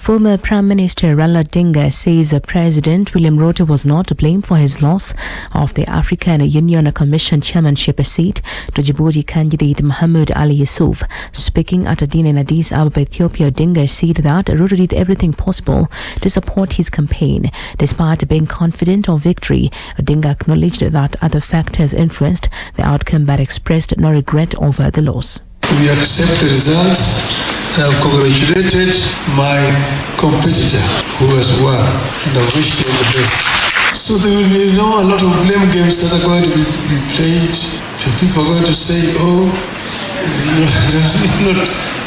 Former Prime Minister Raila says President William Ruto was not to blame for his loss of the African Union Commission chairmanship seat to Djibouti candidate Mohamed Ali Yusuf. Speaking at a dinner in Addis Ababa, Ethiopia, Odinga said that Ruto did everything possible to support his campaign. Despite being confident of victory, Odinga acknowledged that other factors influenced the outcome but expressed no regret over the loss. We accept the results and I've congratulated my competitor who has won and I wished him the best. So there will be a lot of blame games that are going to be played. People are going to say, it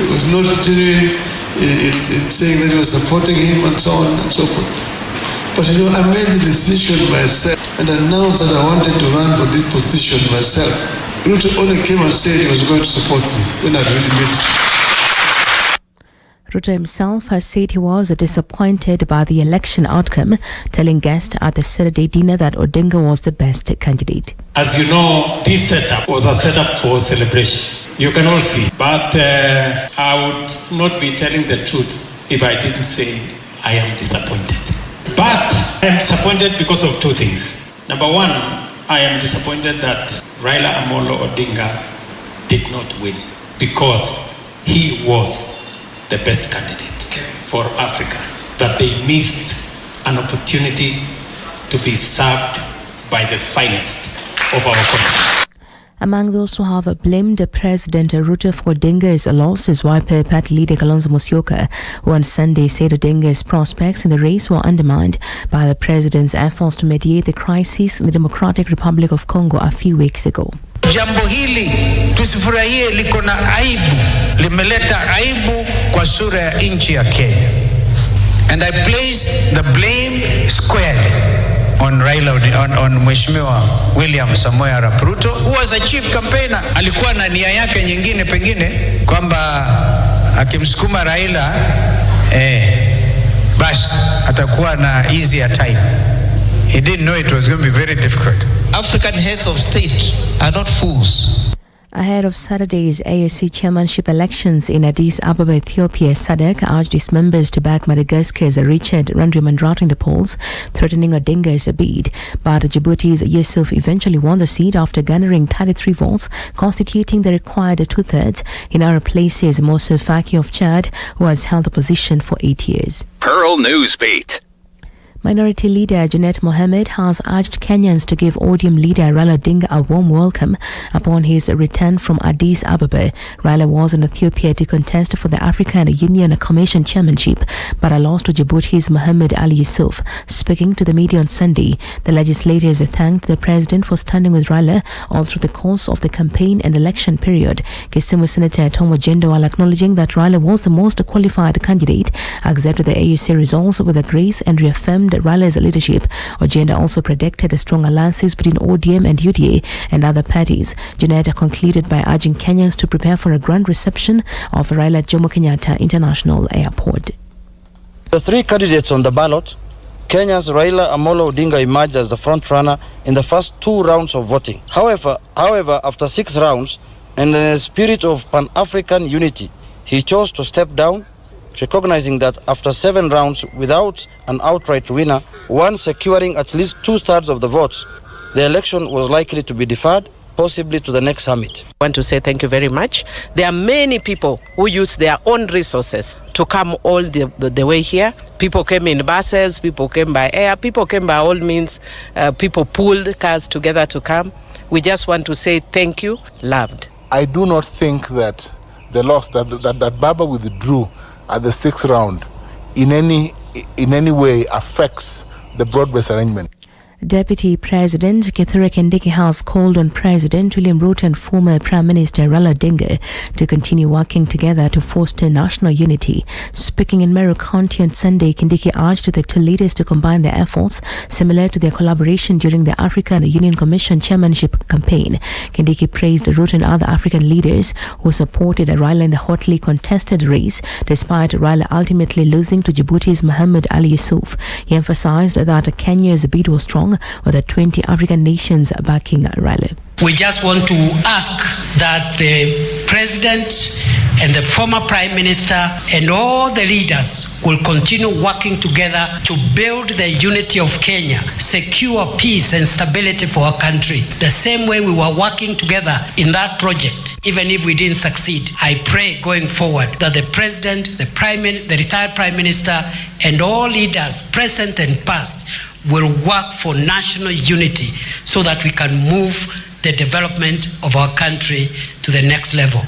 was not genuine in saying that he was supporting him and so on and so forth. But I made the decision myself and announced that I wanted to run for this position myself. Ruto only came and said he was going to support me when I really meant it. Ruto himself has said he was disappointed by the election outcome, telling guests at the Saturday dinner that Odinga was the best candidate. As you know, this setup was a setup for celebration. You can all see. But I would not be telling the truth if I didn't say I am disappointed. But I am disappointed because of two things. Number one, I am disappointed that Raila Amolo Odinga did not win because he was the best candidate for Africa, that they missed an opportunity to be served by the finest of our country. Among those who have blamed President Ruto for Odinga's loss is Wiper Party leader Kalonzo Musyoka, who on Sunday said Odinga's prospects in the race were undermined by the president's efforts to mediate the crisis in the Democratic Republic of Congo a few weeks ago. Jambo hili tusifurahie, liko na aibu, limeleta aibu kwa sura ya nchi ya Kenya. And I place the blame squarely on Raila, on Mheshimiwa William Samoei Arap Ruto, who was a chief campaigner. Alikuwa na nia yake nyingine pengine kwamba akimsukuma Raila basi atakuwa na easier time. He didn't know it was going to be very difficult. African heads of state are not fools. Ahead of Saturday's AUC chairmanship elections in Addis Ababa, Ethiopia, SADC urged its members to back Madagascar's Richard Randrimandrato in the polls, threatening Odinga's bid. But Djibouti's Yusuf eventually won the seat after garnering 33 votes, constituting the required two-thirds. He now replaces Moussa Faki of Chad, who has held the position for 8 years. Pearl Newsbeat. Minority leader Junet Mohammed has urged Kenyans to give Odium leader Raila Odinga a warm welcome upon his return from Addis Ababa. Raila was in Ethiopia to contest for the African Union Commission chairmanship, but lost to Djibouti's Mohamed Ali Yusuf. Speaking to the media on Sunday, the legislators thanked the president for standing with Raila all through the course of the campaign and election period. Kisumu Senator Tom Ojindo, while acknowledging that Raila was the most qualified candidate, accepted the AUC results with a grace and reaffirmed Raila's leadership. Ojindo also predicted strong alliances between ODM and UDA and other parties. Juneta concluded by urging Kenyans to prepare for a grand reception of Raila at Jomo Kenyatta International Airport. The three candidates on the ballot, Kenya's Raila Amolo Odinga emerged as the front-runner in the first 2 rounds of voting. However, after 6 rounds, and in a spirit of Pan-African unity, he chose to step down, recognizing that after 7 rounds without an outright winner, one securing at least 2/3 of the votes, the election was likely to be deferred, possibly to the next summit. I want to say thank you very much. There are many people who use their own resources to come all the way here. People came in buses, people came by air, people came by all means, people pulled cars together to come. We just want to say thank you, loved. I do not think that the loss that Baba withdrew at the 6th round in any way affects the broad-based arrangement. Deputy President Kithure Kindiki has called on President William Ruto and former Prime Minister Raila Odinga to continue working together to foster national unity. Speaking in Meru County on Sunday, Kindiki urged the two leaders to combine their efforts, similar to their collaboration during the African Union Commission chairmanship campaign. Kindiki praised Ruto and other African leaders who supported Raila in the hotly contested race, despite Raila ultimately losing to Djibouti's Mohamed Ali Yusuf. He emphasized that Kenya's bid was strong along with the 20 African nations backing Raila. We just want to ask that the President and the former Prime Minister and all the leaders will continue working together to build the unity of Kenya, secure peace and stability for our country. The same way we were working together in that project, even if we didn't succeed. I pray going forward that the President, the retired Prime Minister, and all leaders, present and past, will work for national unity so that we can move the development of our country to the next level.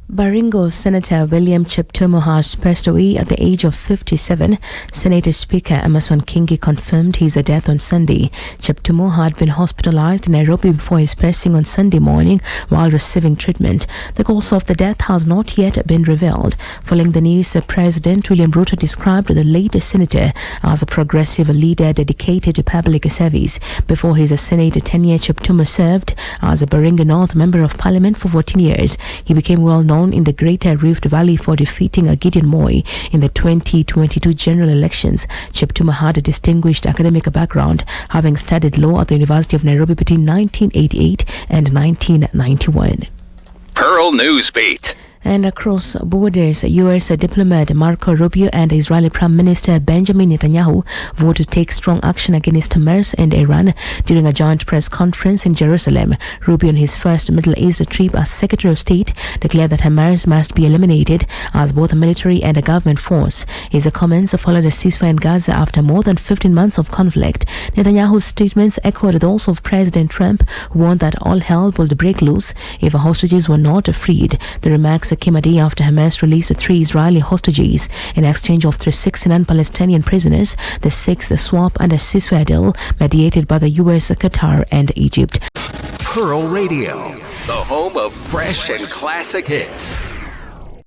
Baringo Senator William Cheptumo has passed away at the age of 57. Senate Speaker Emerson Kingi confirmed his death on Sunday. Cheptumo had been hospitalized in Nairobi before his passing on Sunday morning while receiving treatment. The cause of the death has not yet been revealed. Following the news, President William Ruto described the late senator as a progressive leader dedicated to public service. Before his Senate tenure, Cheptumo served as a Baringo North Member of Parliament for 14 years. He became well known in the Greater Rift Valley for defeating Gideon Moi in the 2022 general elections. Cheptumo had a distinguished academic background, having studied law at the University of Nairobi between 1988 and 1991. Pearl Newsbeat. And across borders, U.S. diplomat Marco Rubio and Israeli Prime Minister Benjamin Netanyahu voted to take strong action against Hamas and Iran during a joint press conference in Jerusalem. Rubio, on his first Middle East trip as Secretary of State, declared that Hamas must be eliminated as both a military and a government force. His comments followed a ceasefire in Gaza after more than 15 months of conflict. Netanyahu's statements echoed those of President Trump, who warned that all hell would break loose if hostages were not freed. The remarks came a day after Hamas released 3 Israeli hostages in exchange of 369 Palestinian prisoners, the 6th swap under ceasefire deal mediated by the U.S., Qatar and Egypt. Pearl Radio, the home of fresh and classic hits.